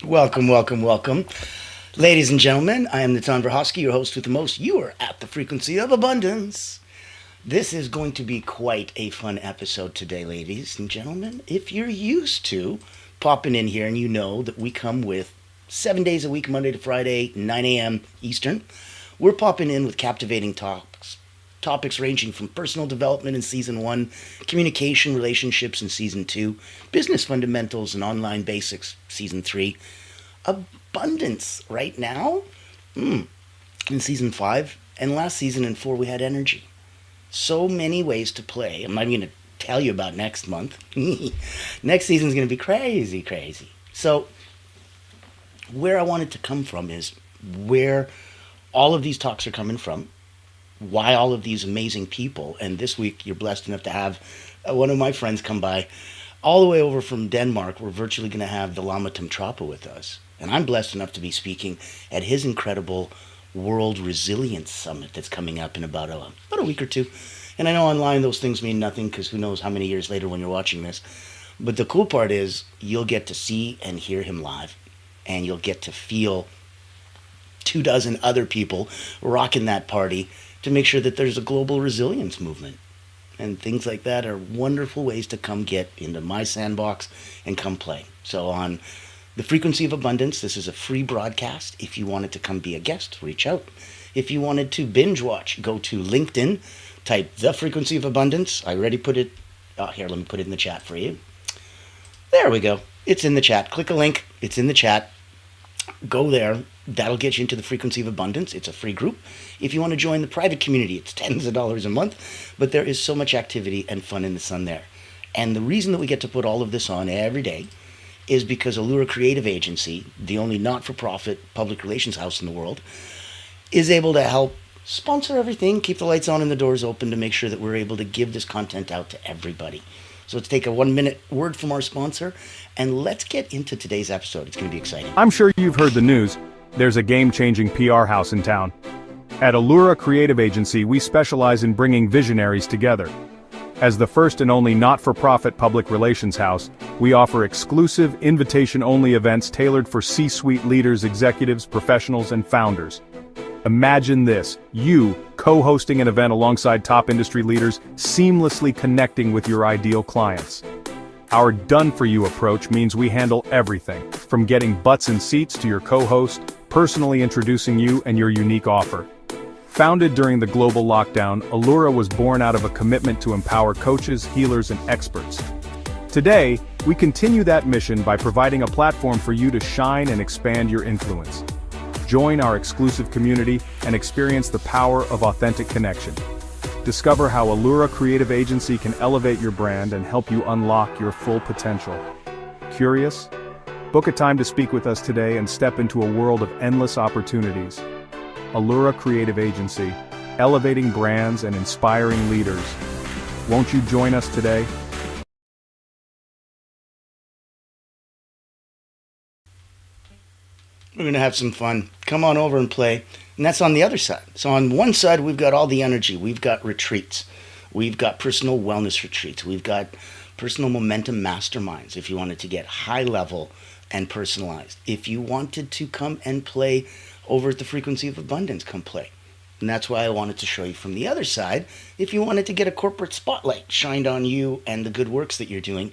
Welcome, welcome, welcome. Ladies and gentlemen, I am Natan Verhosky, your host with the most. You are at the frequency of abundance. This is going to be quite a fun episode today, ladies and gentlemen. If you're used to popping in here and you know that we come with 7 days a week, Monday to Friday, 9 a.m. Eastern, we're popping in with captivating talks. Topics ranging from personal development in season one, communication, relationships in season two, business fundamentals and online basics, season three, abundance right now in season five, and last season in four we had energy. So many ways to play. I'm not even going to tell you about next month. Next season's going to be crazy, crazy. So where I wanted to come from is where all of these talks are coming from, why all of these amazing people. And this week you're blessed enough to have one of my friends come by all the way over from Denmark. We're virtually going to have the Lama Tumtrapa with us. And I'm blessed enough to be speaking at his incredible World Resilience Summit that's coming up in about a week or two. And I know online those things mean nothing because who knows how many years later when you're watching this. But the cool part is you'll get to see and hear him live. And you'll get to feel 24 other people rocking that party to make sure that there's a global resilience movement. And things like that are wonderful ways to come get into my sandbox and come play. So on the Frequency of Abundance, this is a free broadcast. If you wanted to come be a guest, reach out. If you wanted to binge watch, go to LinkedIn, type The Frequency of Abundance. I already put it, here, let me put it in the chat for you. There we go. It's in the chat. Click a link. It's in the chat. Go there. That'll get you into the Frequency of Abundance. It's a free group. If you want to join the private community, it's tens of dollars a month. But there is so much activity and fun in the sun there. And the reason that we get to put all of this on every day is because Allura Creative Agency, the only not-for-profit public relations house in the world, is able to help sponsor everything, keep the lights on and the doors open to make sure that we're able to give this content out to everybody. So let's take a 1-minute word from our sponsor, and let's get into today's episode. It's going to be exciting. I'm sure you've heard the news. There's a game-changing PR house in town. At Allura Creative Agency, we specialize in bringing visionaries together. As the first and only not-for-profit public relations house, we offer exclusive, invitation-only events tailored for C-suite leaders, executives, professionals, and founders. Imagine this, you co-hosting an event alongside top industry leaders, seamlessly connecting with your ideal clients. Our done-for-you approach means we handle everything, from getting butts in seats to your co-host, personally introducing you and your unique offer. Founded during the global lockdown, Allura was born out of a commitment to empower coaches, healers, and experts. Today, we continue that mission by providing a platform for you to shine and expand your influence. Join our exclusive community and experience the power of authentic connection. Discover how Allura Creative Agency can elevate your brand and help you unlock your full potential. Curious? Book a time to speak with us today and step into a world of endless opportunities. Allura Creative Agency, elevating brands and inspiring leaders. Won't you join us today? We're going to have some fun. Come on over and play. And that's on the other side. So on one side, we've got all the energy. We've got retreats. We've got personal wellness retreats. We've got personal momentum masterminds if you wanted to get high level and personalized. If you wanted to come and play over at the Frequency of Abundance, come play. And that's why I wanted to show you from the other side. If you wanted to get a corporate spotlight shined on you and the good works that you're doing,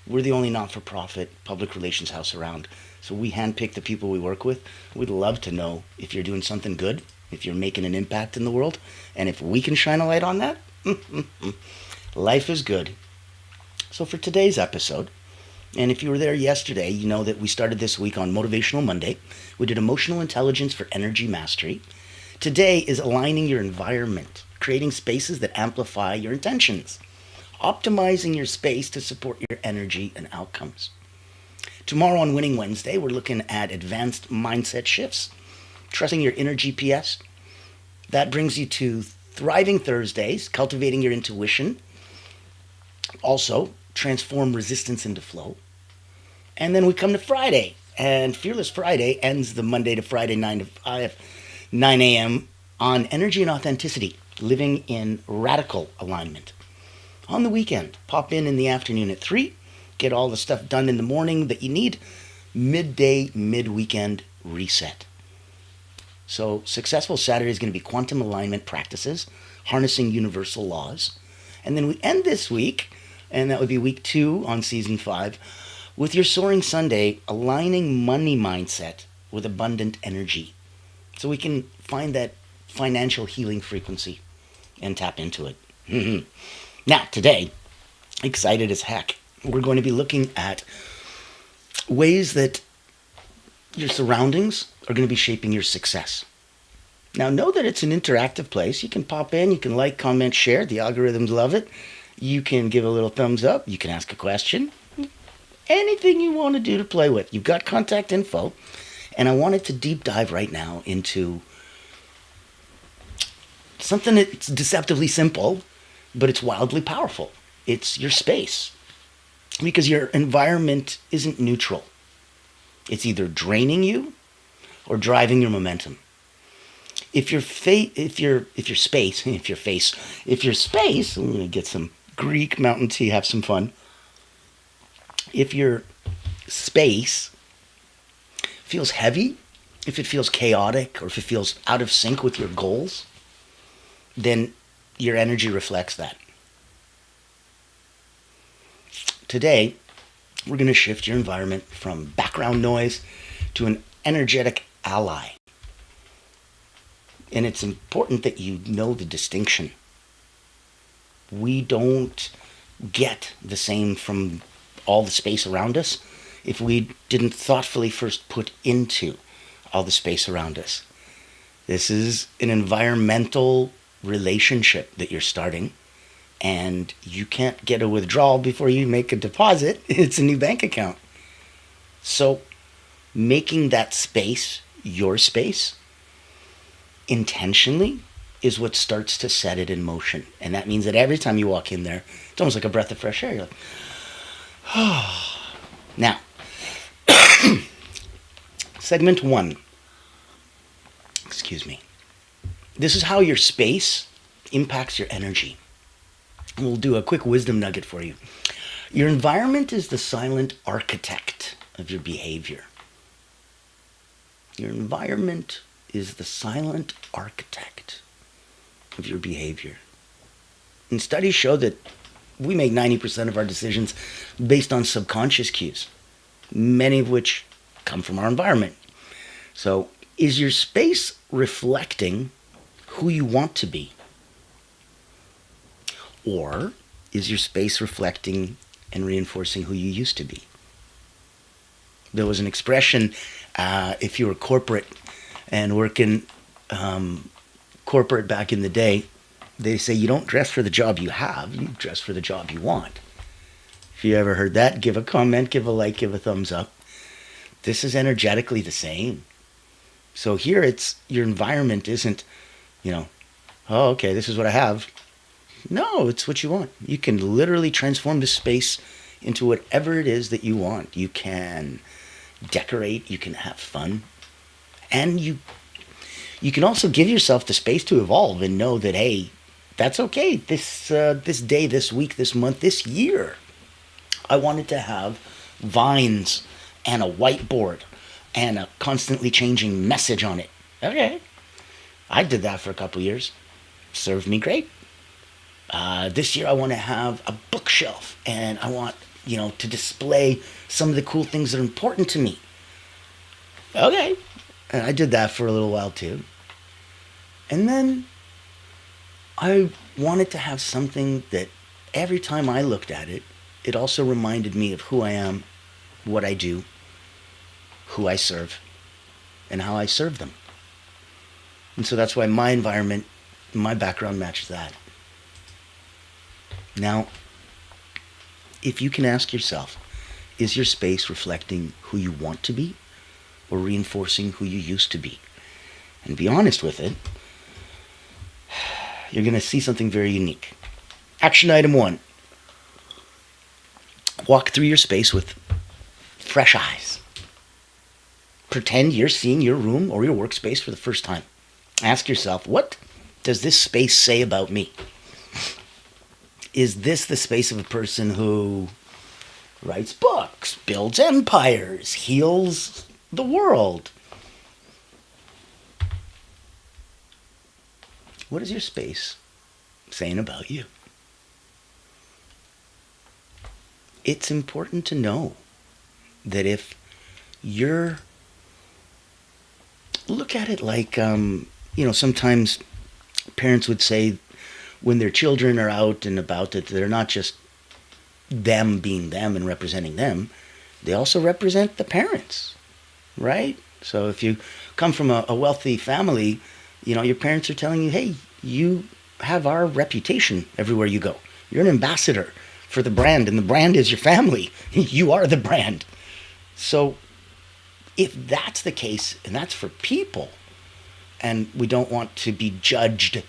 we're the only not-for-profit public relations house around. So we handpick the people we work with. We'd love to know if you're doing something good, if you're making an impact in the world, and if we can shine a light on that, life is good. So for today's episode, and if you were there yesterday, you know that we started this week on Motivational Monday. We did Emotional Intelligence for Energy Mastery. Today is aligning your environment, creating spaces that amplify your intentions, optimizing your space to support your energy and outcomes. Tomorrow on Winning Wednesday, we're looking at advanced mindset shifts, trusting your inner GPS. That brings you to Thriving Thursdays, cultivating your intuition. Also, transform resistance into flow. And then we come to Friday, and Fearless Friday ends the Monday to Friday 9 to 5, 9 a.m. on energy and authenticity, living in radical alignment. On the weekend, pop in the afternoon at 3, get all the stuff done in the morning that you need midday, mid-weekend reset. So successful Saturday is going to be quantum alignment practices, harnessing universal laws. And then we end this week, and that would be week 2 on season 5, with your Soaring Sunday, aligning money mindset with abundant energy. So we can find that financial healing frequency and tap into it. Now, today, excited as heck, we're going to be looking at ways that your surroundings are going to be shaping your success. Now, know that it's an interactive place. You can pop in, you can like, comment, share. The algorithms love it. You can give a little thumbs up. You can ask a question. Anything you want to do to play with. You've got contact info. And I wanted to deep dive right now into something that's deceptively simple, but it's wildly powerful. It's your space. Because your environment isn't neutral. It's either draining you or driving your momentum. If your space, I'm gonna get some Greek mountain tea, have some fun. If your space feels heavy, if it feels chaotic, or if it feels out of sync with your goals, then your energy reflects that. Today, we're going to shift your environment from background noise to an energetic ally. And it's important that you know the distinction. We don't get the same from all the space around us if we didn't thoughtfully first put into all the space around us. This is an environmental relationship that you're starting. And you can't get a withdrawal before you make a deposit. It's a new bank account. So making that space your space intentionally is what starts to set it in motion. And that means that every time you walk in there, it's almost like a breath of fresh air. You're like, oh. Now, segment 1. Excuse me. This is how your space impacts your energy. We'll do a quick wisdom nugget for you. Your environment is the silent architect of your behavior. Your environment is the silent architect of your behavior. And studies show that we make 90% of our decisions based on subconscious cues, many of which come from our environment. So, is your space reflecting who you want to be? Or is your space reflecting and reinforcing who you used to be? There was an expression, if you were corporate and working corporate back in the day, they say you don't dress for the job you have, you dress for the job you want. If you ever heard that, give a comment, give a like, give a thumbs up. This is energetically the same. So here it's, your environment isn't, oh, okay, this is what I have. No, it's what you want. You can literally transform the space into whatever it is that you want. You can decorate, you can have fun, and you can also give yourself the space to evolve and know that, hey, that's okay. This day, this week, this month, this year, I wanted to have vines and a whiteboard and a constantly changing message on it. Okay. I did that for a couple years. Served me great. This year I want to have a bookshelf and I want, to display some of the cool things that are important to me. Okay. And I did that for a little while too. And then I wanted to have something that every time I looked at it, it also reminded me of who I am, what I do, who I serve, and how I serve them. And so that's why my environment, my background matches that. Now, if you can ask yourself, is your space reflecting who you want to be or reinforcing who you used to be? And be honest with it, you're going to see something very unique. Action item 1. Walk through your space with fresh eyes. Pretend you're seeing your room or your workspace for the first time. Ask yourself, what does this space say about me? Is this the space of a person who writes books, works, builds empires, heals the world. What is your space saying about you? It's important to know that if you're, look at it like, sometimes parents would say when their children are out and about that they're not just them being them and representing them, they also represent the parents, right? So if you come from a wealthy family, your parents are telling you, hey, you have our reputation everywhere you go. You're an ambassador for the brand, and the brand is your family. You are the brand. So if that's the case, and that's for people, and we don't want to be judged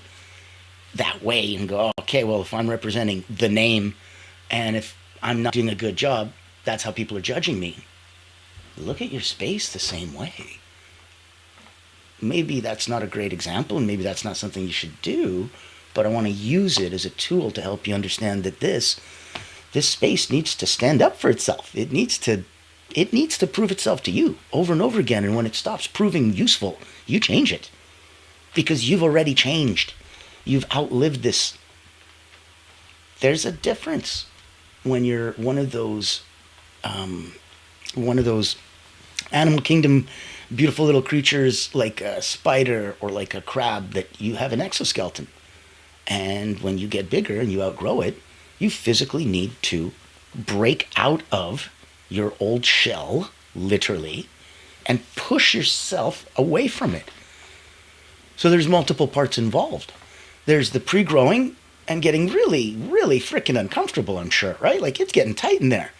that way and go, okay, well, if I'm representing the name and if I'm not doing a good job, that's how people are judging me. Look at your space the same way. Maybe that's not a great example, and maybe that's not something you should do, but I want to use it as a tool to help you understand that this space needs to stand up for itself. It needs to prove itself to you over and over again, and when it stops proving useful, you change it. Because you've already changed. You've outlived this. There's a difference when you're one of those animal kingdom beautiful little creatures like a spider or like a crab that you have an exoskeleton. And when you get bigger and you outgrow it, you physically need to break out of your old shell, literally, and push yourself away from it. So there's multiple parts involved. There's the pre-growing and getting really, really freaking uncomfortable, I'm sure, right? Like it's getting tight in there.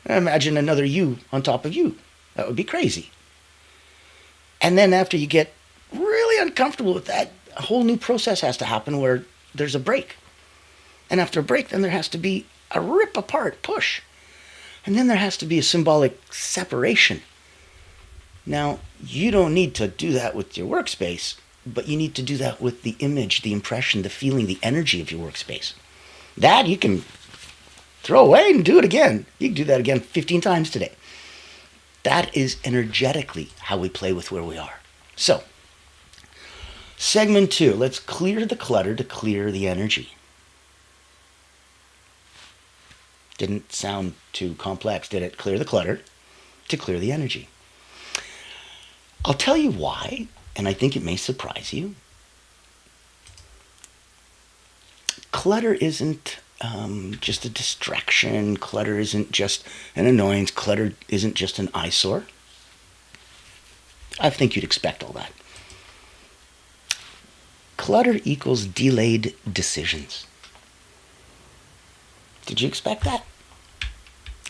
Imagine another you on top of you. That would be crazy. And then after you get really uncomfortable with that, a whole new process has to happen where there's a break. And after a break, then there has to be a rip apart, push. And then there has to be a symbolic separation. Now, you don't need to do that with your workspace, but you need to do that with the image, the impression, the feeling, the energy of your workspace. That you can throw away and do it again. You can do that again 15 times today. That is energetically how we play with where we are. So, segment 2, let's clear the clutter to clear the energy. Didn't sound too complex, did it? Clear the clutter to clear the energy. I'll tell you why, and I think it may surprise you. Clutter isn't just a distraction. Clutter isn't just an annoyance. Clutter isn't just an eyesore. I think you'd expect all that. Clutter equals delayed decisions. Did you expect that?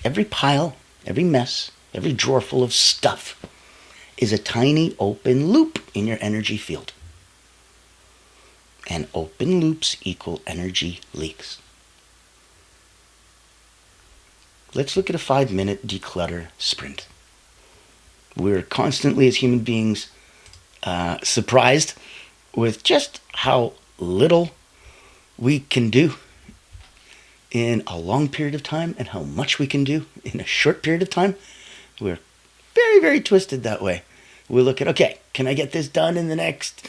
Every pile, every mess, every drawer full of stuff is a tiny open loop in your energy field. And open loops equal energy leaks. Let's look at a 5-minute declutter sprint. We're constantly, as human beings, surprised with just how little we can do in a long period of time and how much we can do in a short period of time. We're very, very twisted that way. We look at, okay, can I get this done in the next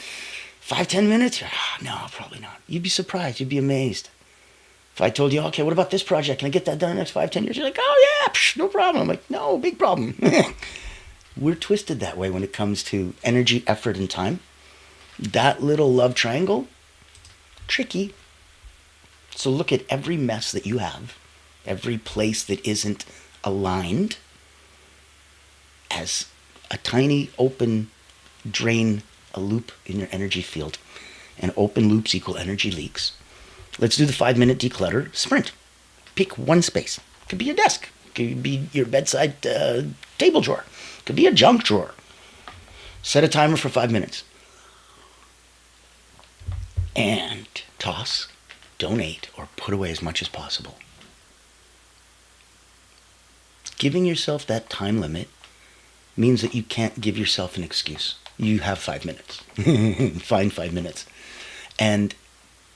5-10 minutes? No, probably not. You'd be surprised. You'd be amazed. If I told you, okay, what about this project? Can I get that done in the next 5-10 years? You're like, oh yeah, no problem. I'm like, no, big problem. We're twisted that way when it comes to energy, effort, and time. That little love triangle, tricky. So look at every mess that you have, every place that isn't aligned, as a tiny open drain, a loop in your energy field. And open loops equal energy leaks. Let's do the 5-minute declutter sprint. Pick one space. It could be your desk. It could be your bedside table drawer. It could be a junk drawer. Set a timer for 5 minutes. And toss, donate, or put away as much as possible. Giving yourself that time limit means that you can't give yourself an excuse. You have 5 minutes. Find 5 minutes. And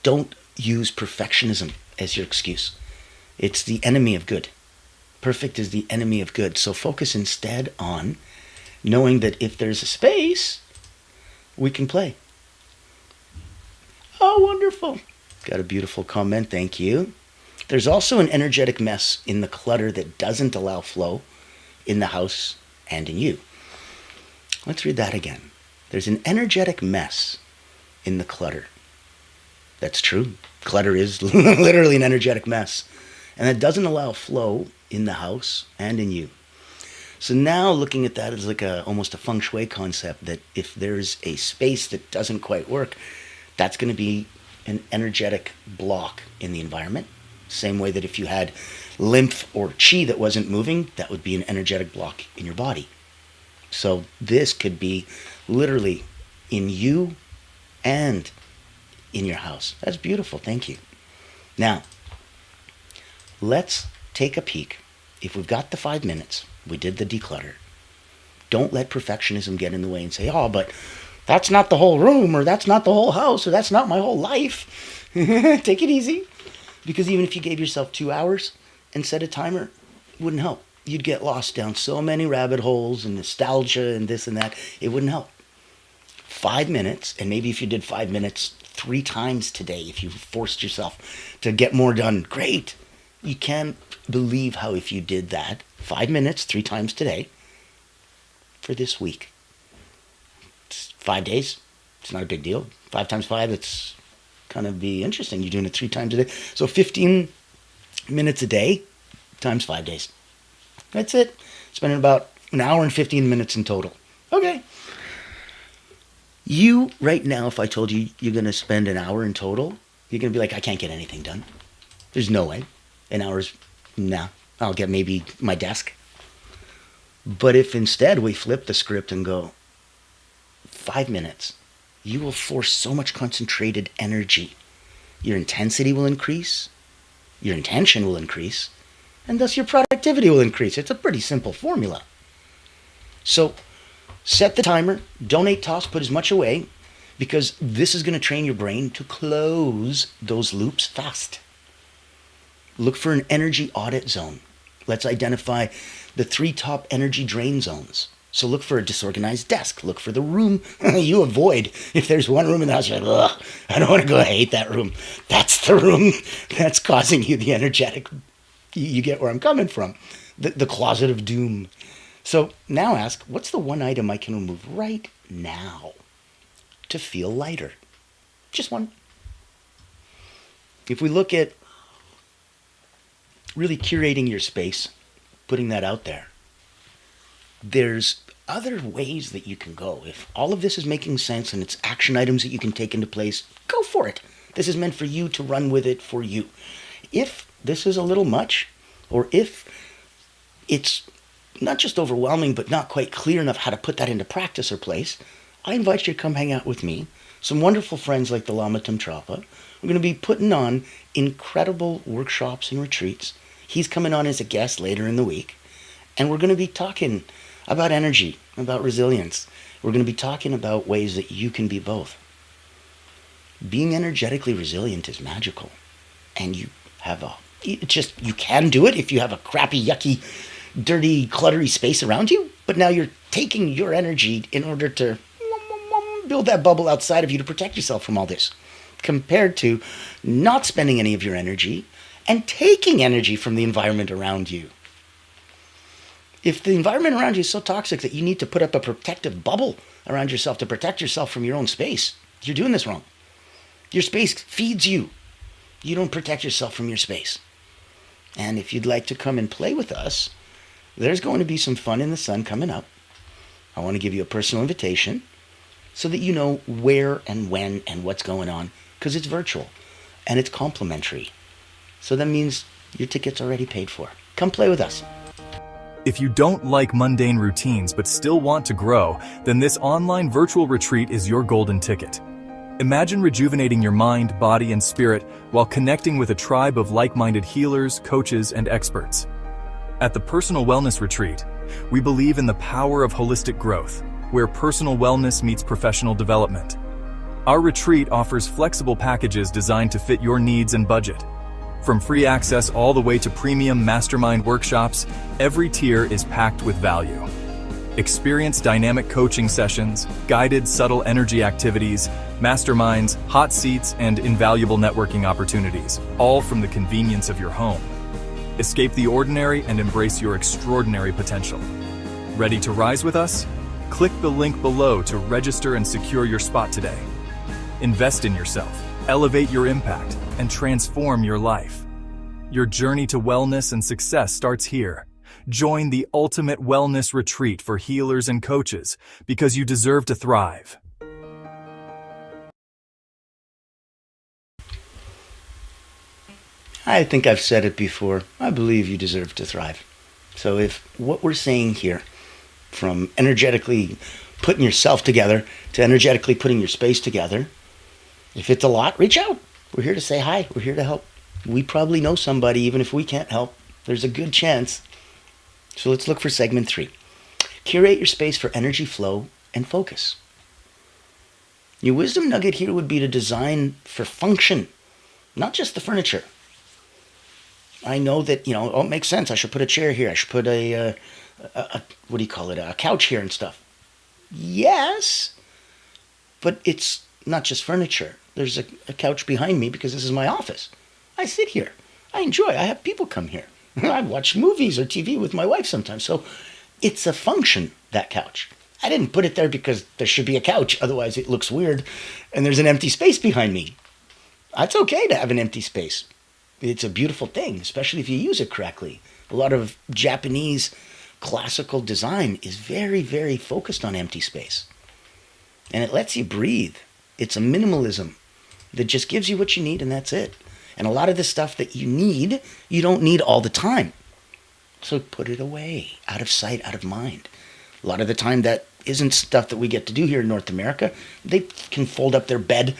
don't use perfectionism as your excuse. It's the enemy of good. Perfect is the enemy of good. So focus instead on knowing that if there's a space, we can play. Oh, wonderful. Got a beautiful comment. Thank you. There's also an energetic mess in the clutter that doesn't allow flow in the house and in you. Let's read that again. There's an energetic mess in the clutter. That's true. Clutter is literally an energetic mess. And that doesn't allow flow in the house and in you. So now looking at that as like almost a feng shui concept, that if there's a space that doesn't quite work, that's going to be an energetic block in the environment. Same way that if you had lymph or chi that wasn't moving, that would be an energetic block in your body. So this could be literally in you and in your house. That's beautiful. Thank you. Now, let's take a peek. If we've got the 5 minutes, we did the declutter. Don't let perfectionism get in the way and say, oh, but that's not the whole room, or that's not the whole house, or that's not my whole life. Take it easy. Because even if you gave yourself 2 hours and set a timer, it wouldn't help. You'd get lost down so many rabbit holes and nostalgia and this and that. It wouldn't help. 5 minutes, and maybe if you did 5 minutes 3 times today, if you forced yourself to get more done, great. You can't believe how if you did that 5 minutes 3 times today for this week. It's 5 days. It's not a big deal. 5 times 5, it's kind of be interesting. You're doing it 3 times a day. So 15 minutes a day times 5 days. That's it. Spending about an hour and 15 minutes in total. Okay. You, right now, if I told you you're going to spend an hour in total, you're going to be like, I can't get anything done. There's no way. An hour's, nah, I'll get maybe my desk. But if instead we flip the script and go 5 minutes, you will force so much concentrated energy. Your intensity will increase, your intention will increase, and thus your productivity will increase. It's a pretty simple formula. So set the timer, donate, toss, put as much away, because this is going to train your brain to close those loops fast. Look for an energy audit zone. Let's identify the 3 top energy drain zones. So look for a disorganized desk. Look for the room you avoid. If there's one room in the house, you're like, ugh, I don't want to go. I hate that room. That's the room that's causing you the energetic. You get where I'm coming from. The closet of doom. So now ask, what's the one item I can remove right now to feel lighter? Just one. If we look at really curating your space, putting that out there, there's other ways that you can go. If all of this is making sense and it's action items that you can take into place, go for it. This is meant for you to run with it for you. If this is a little much, or if it's not just overwhelming but not quite clear enough how to put that into practice or place, I invite you to come hang out with me. Some wonderful friends like the Lama Tumtrapa. We're going to be putting on incredible workshops and retreats. He's coming on as a guest later in the week. And we're going to be talking about energy, about resilience. We're going to be talking about ways that you can be both. Being energetically resilient is magical. And you can do it if you have a crappy, yucky, dirty, cluttery space around you. But now you're taking your energy in order to build that bubble outside of you to protect yourself from all this. Compared to not spending any of your energy and taking energy from the environment around you. If the environment around you is so toxic that you need to put up a protective bubble around yourself to protect yourself from your own space, you're doing this wrong. Your space feeds you. You don't protect yourself from your space. And if you'd like to come and play with us, there's going to be some fun in the sun coming up. I want to give you a personal invitation so that you know where and when and what's going on, because it's virtual and it's complimentary. So that means your ticket's already paid for. Come play with us. If you don't like mundane routines but still want to grow, then this online virtual retreat is your golden ticket. Imagine rejuvenating your mind, body, and spirit while connecting with a tribe of like-minded healers, coaches, and experts. At the Personal Wellness Retreat, we believe in the power of holistic growth, where personal wellness meets professional development. Our retreat offers flexible packages designed to fit your needs and budget. From free access all the way to premium mastermind workshops, every tier is packed with value. Experience dynamic coaching sessions, guided subtle energy activities, masterminds, hot seats, and invaluable networking opportunities, all from the convenience of your home. Escape the ordinary and embrace your extraordinary potential. Ready to rise with us? Click the link below to register and secure your spot today. Invest in yourself, elevate your impact, and transform your life. Your journey to wellness and success starts here. Join the ultimate wellness retreat for healers and coaches because you deserve to thrive. I think I've said it before. I believe you deserve to thrive. So if what we're saying here, from energetically putting yourself together to energetically putting your space together, if it's a lot, reach out. We're here to say hi. We're here to help. We probably know somebody, even if we can't help. There's a good chance. So let's look for segment 3. Curate your space for energy flow and focus. Your wisdom nugget here would be to design for function, not just the furniture. I know that, it makes sense. I should put a chair here. I should put a couch here and stuff. Yes, but it's not just furniture. There's a couch behind me because this is my office. I sit here. I enjoy. I have people come here. I watch movies or TV with my wife sometimes. So it's a function, that couch. I didn't put it there because there should be a couch. Otherwise, it looks weird and there's an empty space behind me. It's okay to have an empty space. It's a beautiful thing, especially if you use it correctly. A lot of Japanese classical design is very, very focused on empty space. And it lets you breathe. It's a minimalism that just gives you what you need and that's it. And a lot of the stuff that you need, you don't need all the time. So put it away, out of sight, out of mind. A lot of the time that isn't stuff that we get to do here in North America. They can fold up their bed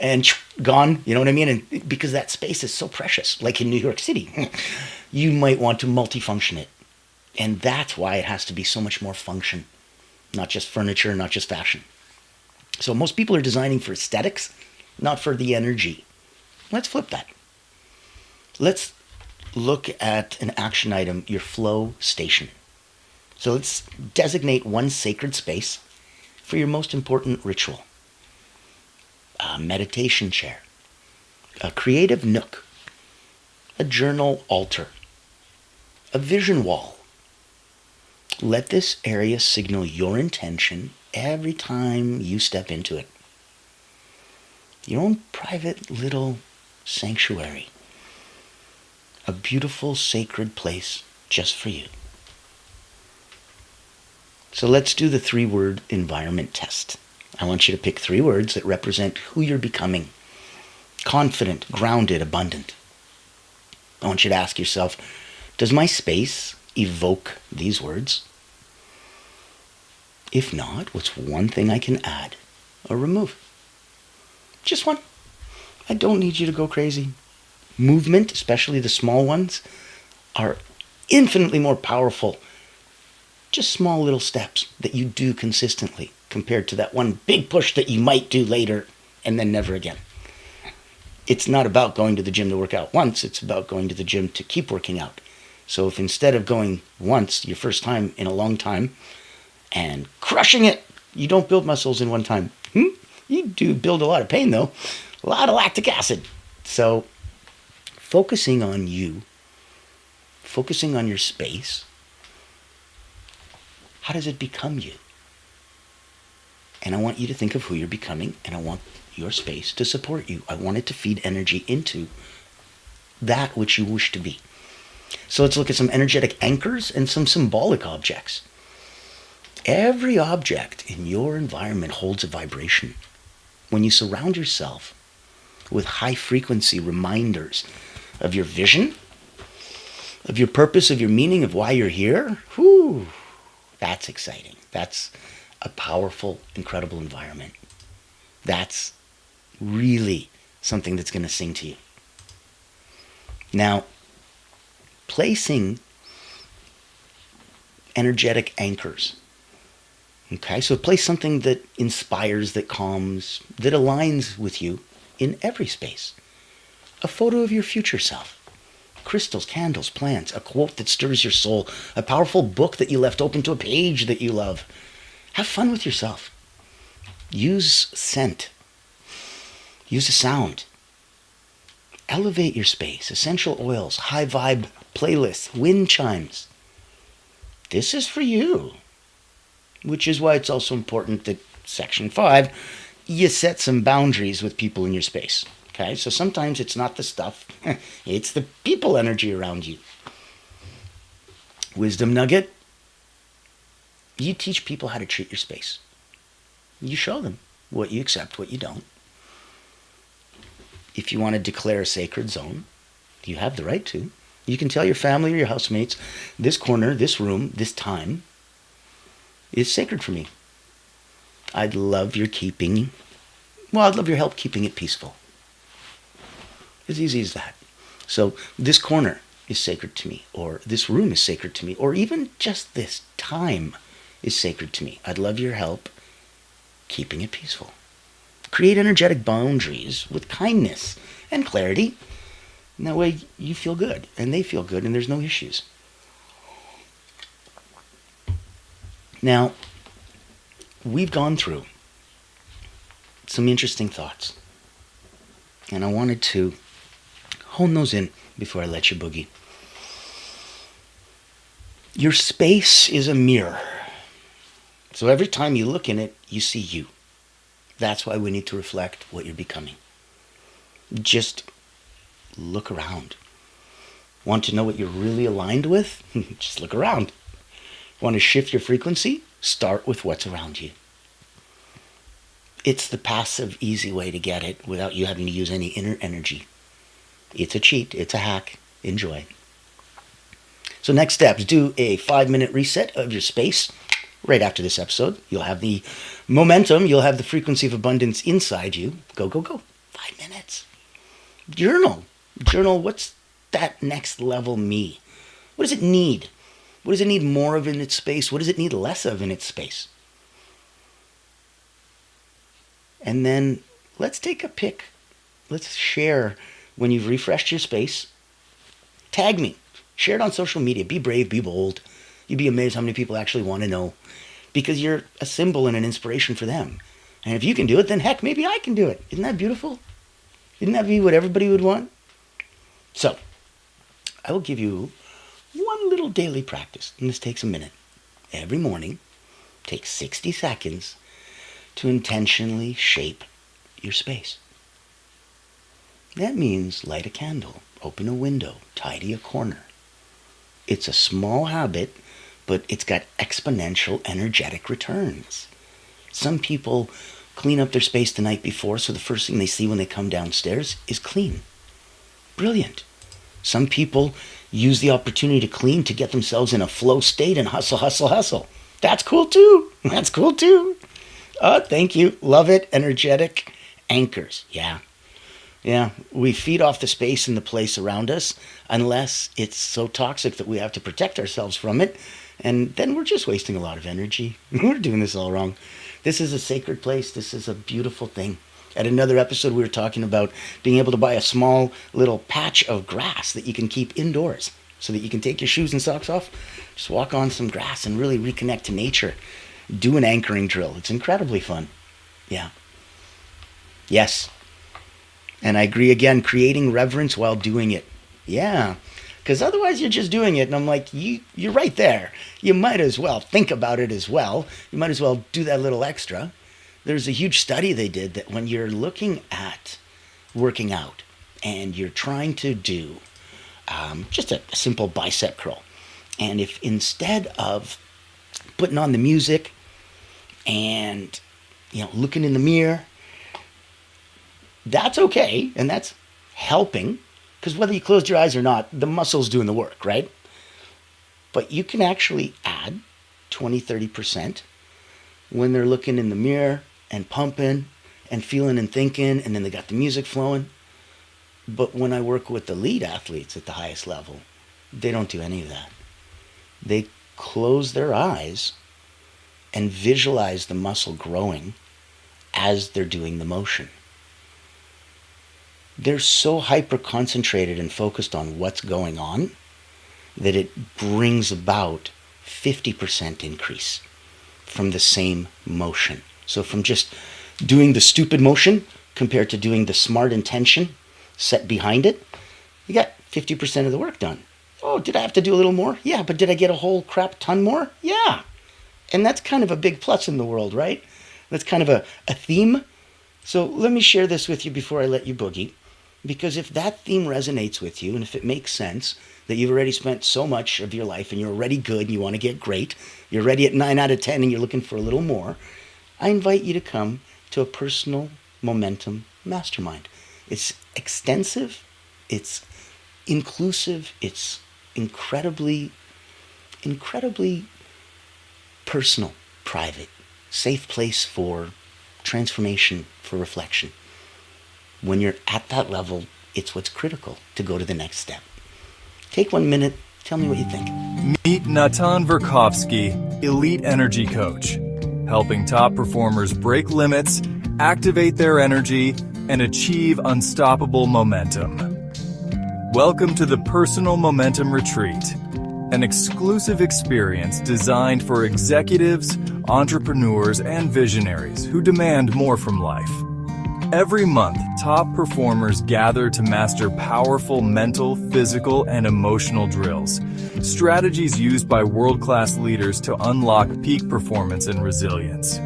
and gone, you know what I mean? And because that space is so precious, like in New York City, you might want to multifunction it. And that's why it has to be so much more function, not just furniture, not just fashion. So most people are designing for aesthetics, not for the energy. Let's flip that. Let's look at an action item, your flow station. So let's designate one sacred space for your most important ritual. A meditation chair, a creative nook, a journal altar, a vision wall. Let this area signal your intention every time you step into it. Your own private little sanctuary. A beautiful sacred place just for you. So let's do the 3-word environment test. I want you to pick 3 words that represent who you're becoming. Confident, grounded, abundant. I want you to ask yourself, does my space evoke these words? If not, what's one thing I can add or remove? Just one. I don't need you to go crazy. Movement, especially the small ones, are infinitely more powerful. Just small little steps that you do consistently compared to that one big push that you might do later and then never again. It's not about going to the gym to work out once. It's about going to the gym to keep working out. So if instead of going once, your first time in a long time, and crushing it, you don't build muscles in one time. You do build a lot of pain, though. A lot of lactic acid. So focusing on you, focusing on your space, how does it become you? And I want you to think of who you're becoming, and I want your space to support you. I want it to feed energy into that which you wish to be. So let's look at some energetic anchors and some symbolic objects. Every object in your environment holds a vibration. When you surround yourself with high frequency reminders of your vision, of your purpose, of your meaning, of why you're here, that's exciting. That's a powerful, incredible environment. That's really something that's going to sing to you. Now, placing energetic anchors. Okay, so place something that inspires, that calms, that aligns with you in every space. A photo of your future self. crystals, candles, plants, a quote that stirs your soul, a powerful book that you left open to a page that you love. Have fun with yourself. Use scent. Use a sound. Elevate your space. Essential oils, high vibe playlists, wind chimes. This is for you. Which is why it's also important that Section 5, you set some boundaries with people in your space. Okay, so sometimes it's not the stuff, it's the people energy around you. Wisdom nugget, you teach people how to treat your space. You show them what you accept, what you don't. If you want to declare a sacred zone, you have the right to. You can tell your family or your housemates, this corner, this room, this time is sacred for me. I'd love your help keeping it peaceful. As easy as that. So this corner is sacred to me, or this room is sacred to me, or even just this time is sacred to me. I'd love your help keeping it peaceful. Create energetic boundaries with kindness and clarity. And that way you feel good, and they feel good, and there's no issues. Now, we've gone through some interesting thoughts, and I wanted to hone those in before I let you boogie. Your space is a mirror. So every time you look in it, you see you. That's why we need to reflect what you're becoming. Just look around. Want to know what you're really aligned with? Just look around. Want to shift your frequency? Start with what's around you. It's the passive, easy way to get it without you having to use any inner energy. It's a cheat. It's a hack. Enjoy. So next steps, do a 5-minute reset of your space. Right after this episode, you'll have the momentum. You'll have the frequency of abundance inside you. Go, go, go. 5 minutes. Journal. What's that next level me? What does it need? What does it need more of in its space? What does it need less of in its space? And then let's take a pic. Let's share when you've refreshed your space. Tag me. Share it on social media. Be brave, be bold. You'd be amazed how many people actually want to know, because you're a symbol and an inspiration for them. And if you can do it, then heck, maybe I can do it. Isn't that beautiful? Isn't that be what everybody would want? So, I will give you one little daily practice, and this takes a minute. Every morning, take 60 seconds to intentionally shape your space. That means light a candle, open a window, tidy a corner. It's a small habit, but it's got exponential energetic returns. Some people clean up their space the night before, so the first thing they see when they come downstairs is clean. Brilliant. Some people use the opportunity to clean to get themselves in a flow state and hustle. That's cool too. Thank you. Love it. Energetic anchors. Yeah, we feed off the space and the place around us unless it's so toxic that we have to protect ourselves from it. And then we're just wasting a lot of energy. We're doing this all wrong. This is a sacred place. This is a beautiful thing. At another episode, we were talking about being able to buy a small little patch of grass that you can keep indoors so that you can take your shoes and socks off, just walk on some grass and really reconnect to nature. Do an anchoring drill. It's incredibly fun. Yeah. Yes. And I agree again, creating reverence while doing it. Yeah. Because otherwise you're just doing it. And I'm like, you're right there. You might as well think about it as well. You might as well do that little extra. There's a huge study they did that when you're looking at working out and you're trying to do just a simple bicep curl, and if instead of putting on the music and looking in the mirror, that's okay, and that's helping, because whether you closed your eyes or not, the muscle's doing the work, right? But you can actually add 20-30% when they're looking in the mirror and pumping and feeling and thinking, and then they got the music flowing. But when I work with the lead athletes at the highest level, they don't do any of that. They close their eyes and visualize the muscle growing as they're doing the motion. they're so hyper concentrated and focused on what's going on that it brings about 50% increase from the same motion. So from just doing the stupid motion compared to doing the smart intention set behind it, you got 50% of the work done. Oh, did I have to do a little more? Yeah, but did I get a whole crap ton more? Yeah. And that's kind of a big plus in the world, right? That's kind of a theme. So let me share this with you before I let you boogie. Because if that theme resonates with you, and if it makes sense that you've already spent so much of your life and you're already good and you want to get great, you're already at 9 out of 10 and you're looking for a little more, I invite you to come to a personal momentum mastermind. It's extensive, it's inclusive, it's incredibly personal, private, safe place for transformation, for reflection. When you're at that level, it's what's critical to go to the next step. Take 1 minute, tell me what you think. Meet Natan Verkovsky, Elite Energy Coach, helping top performers break limits, activate their energy, and achieve unstoppable momentum. Welcome to the Personal Momentum Retreat, an exclusive experience designed for executives, entrepreneurs, and visionaries who demand more from life. Every month, top performers gather to master powerful mental, physical, and emotional drills, strategies used by world-class leaders to unlock peak performance and resilience.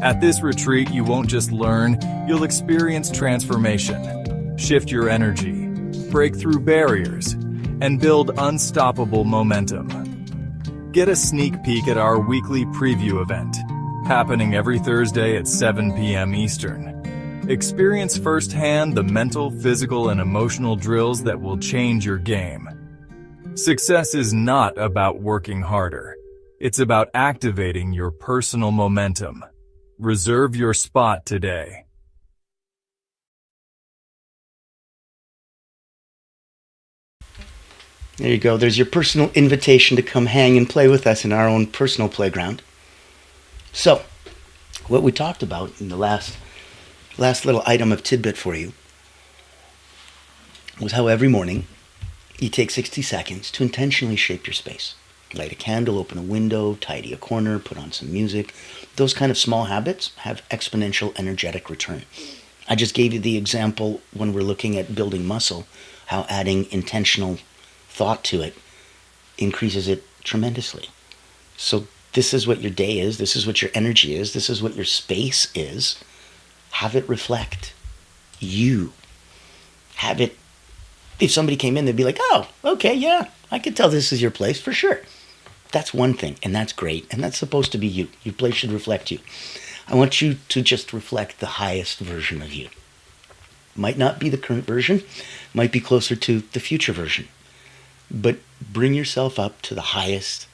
At this retreat, you won't just learn, you'll experience transformation, shift your energy, break through barriers, and build unstoppable momentum. Get a sneak peek at our weekly preview event, happening every Thursday at 7 p.m. Eastern. Experience firsthand the mental, physical, and emotional drills that will change your game. Success is not about working harder. It's about activating your personal momentum. Reserve your spot today. There you go. There's your personal invitation to come hang and play with us in our own personal playground. So, what we talked about in the last little item of tidbit for you was how every morning you take 60 seconds to intentionally shape your space. Light a candle, open a window, tidy a corner, put on some music. Those kind of small habits have exponential energetic return. I just gave you the example when we're looking at building muscle, how adding intentional thought to it increases it tremendously. So this is what your day is, this is what your energy is, this is what your space is. Have it reflect you. Have it, if somebody came in, they'd be like, oh, okay, yeah, I could tell this is your place for sure. That's one thing, and that's great, and that's supposed to be you. Your place should reflect you. I want you to just reflect the highest version of you. Might not be the current version, might be closer to the future version, but bring yourself up to the highest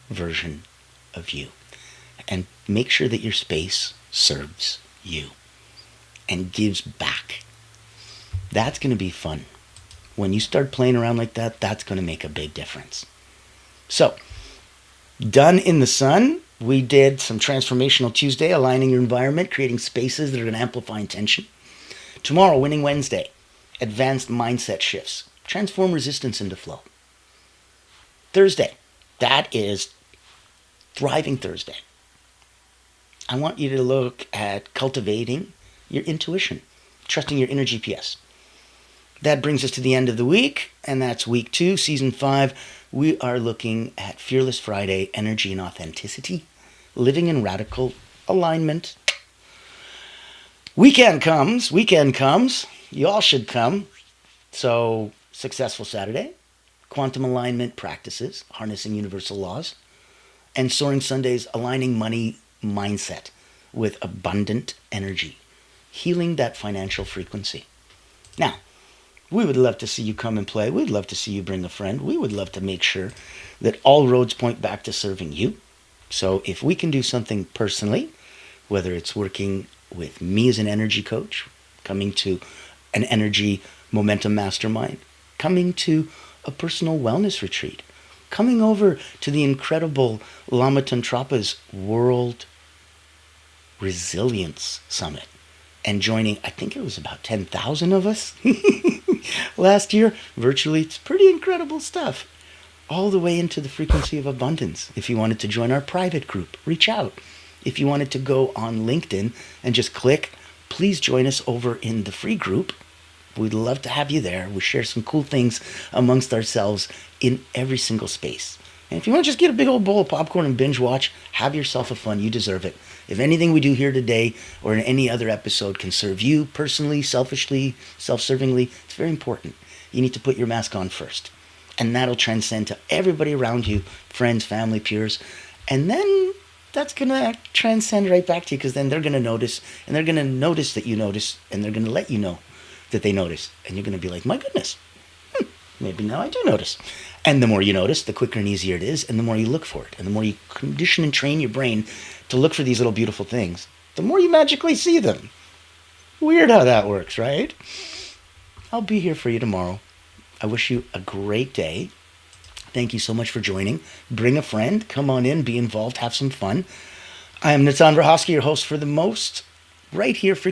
version of you, and make sure that your space serves you and gives back. That's going to be fun. When you start playing around like that, that's going to make a big difference. So, done in the sun, we did some Transformational Tuesday, aligning your environment, creating spaces that are going to amplify intention. Tomorrow, Winning Wednesday, advanced mindset shifts, transform resistance into flow. Thursday, that is Thriving Thursday. I want you to look at cultivating your intuition, trusting your inner GPS. That brings us to the end of the week, and that's week 2, season 5. We are looking at Fearless Friday, energy and authenticity, living in radical alignment. Weekend comes. You all should come. So, Successful Saturday, quantum alignment practices, harnessing universal laws, and Soaring Sundays, aligning money mindset with abundant energy, healing that financial frequency. Now, we would love to see you come and play. We'd love to see you bring a friend. We would love to make sure that all roads point back to serving you. So if we can do something personally, whether it's working with me as an energy coach, coming to an energy momentum mastermind, coming to a personal wellness retreat, coming over to the incredible Lama Tantrapa's World Resilience Summit, and joining, I think it was about 10,000 of us last year, virtually. It's pretty incredible stuff. All the way into the frequency of abundance. If you wanted to join our private group, reach out. If you wanted to go on LinkedIn and just click, please join us over in the free group. We'd love to have you there. We share some cool things amongst ourselves in every single space. And if you want to just get a big old bowl of popcorn and binge watch, have yourself a fun. You deserve it. If anything we do here today or in any other episode can serve you personally, selfishly, self-servingly, it's very important. You need to put your mask on first. And that'll transcend to everybody around you, friends, family, peers. And then that's going to transcend right back to you, because then they're going to notice, and they're going to notice that you notice, and they're going to let you know that they notice. And you're going to be like, my goodness, maybe now I do notice. And the more you notice, the quicker and easier it is, and the more you look for it. And the more you condition and train your brain to look for these little beautiful things, the more you magically see them. Weird how that works, right? I'll be here for you tomorrow. I wish you a great day. Thank you so much for joining. Bring a friend. Come on in. Be involved. Have some fun. I am Natan Vrahosky, your host for the most, right here for